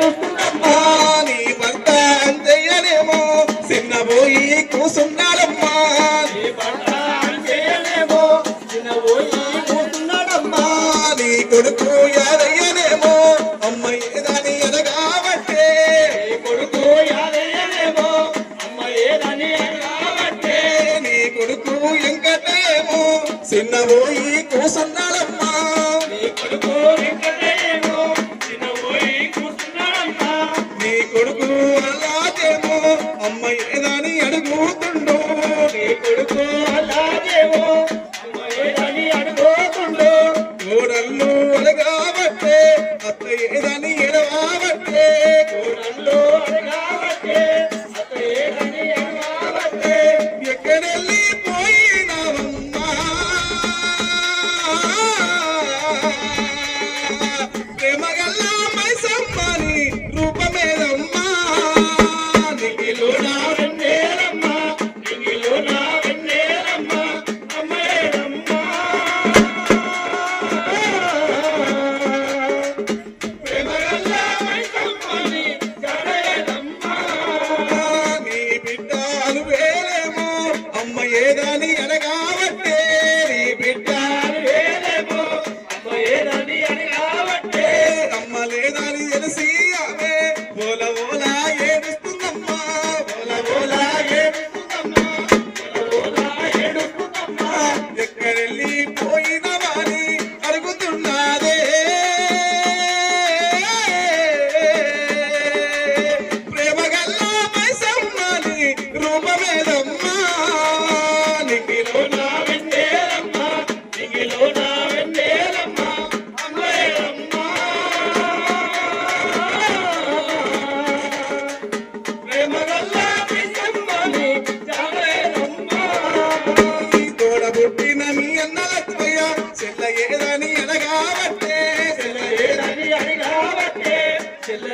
ఏడుస్తుందమ్మా నీ భర్త అంతయ్యనేమో చిన్నబోయి కూసున్నాడమ్మా నీ భర్త అంతయ్యనేమో చిన్నబోయి కూసున్నాడమ్మా నీ కొడుకు యాదయ్యనేమో అమ్మ ఏదని ఎదగాబట్టే నీ కొడుకు యాదయ్యనేమో అమ్మ ఏదని ఎదగాబట్టే నీ కొడుకు వెంకటేమో చిన్నబోయి కూసున్నాడమ్మా నీ కొడుకు వెంకటేమో చిన్నబోయి కూసున్నాడమ్మా నీ కొడుకు అలాగేమో అమ్మ ఏదని అడుగుతుండో నీ కొడుకు అలాగేమో అమ్మ ఏదని అడుగుతుండో కోడళ్ళు అడగాబట్టే అత్త ఏదని ఎడవాబట్టే కోడళ్ళు అడగాబట్టే అత్త ఏదని ఎడవాబట్టే ఎక్కడెళ్ళి పోయినావమ్మా ప్రేమగల్లా మైసమ్మని రూపమేదమ్మా నిగిలో నా వెన్నెలమ్మా నిగిలో నా వెన్నెలమ్మా అమ్మేదమ్మా ప్రేమగల్లా మైసమ్మని జడేదమ్మా నీ బిడ్డలు వేలేమో అమ్మ ఏదని అనగాబట్టే నీ బిడ్డలు వేలేమో అమ్మ ఏదని అనగాబట్టే అమ్మ లేదని తెలిసి ఆమె ఓల ఓల ఏడుస్తుందమ్మా ఓల ఓల ఏడుస్తుందమ్మా ఓల ఓల ఏడుస్తుందమ్మా ఎక్కడెళ్ళి పోయినవాని అడుగుతున్నదే ప్రేమగల్లా మైసమ్మని రూపమేదమ్మా నిగిలో నా వెన్నెలమ్మా నిగిలో నా వెన్నెలమ్మా అమ్మేదమ్మా ప్రేమగల్లా మైసమ్మని జాడేదమ్మా తోడబుట్టిన మీ అన్న లక్ష్మయ్య చెల్ల ఏదని అనగాబట్టే చెల్ల ఏదని అనగాబట్టే చెల్ల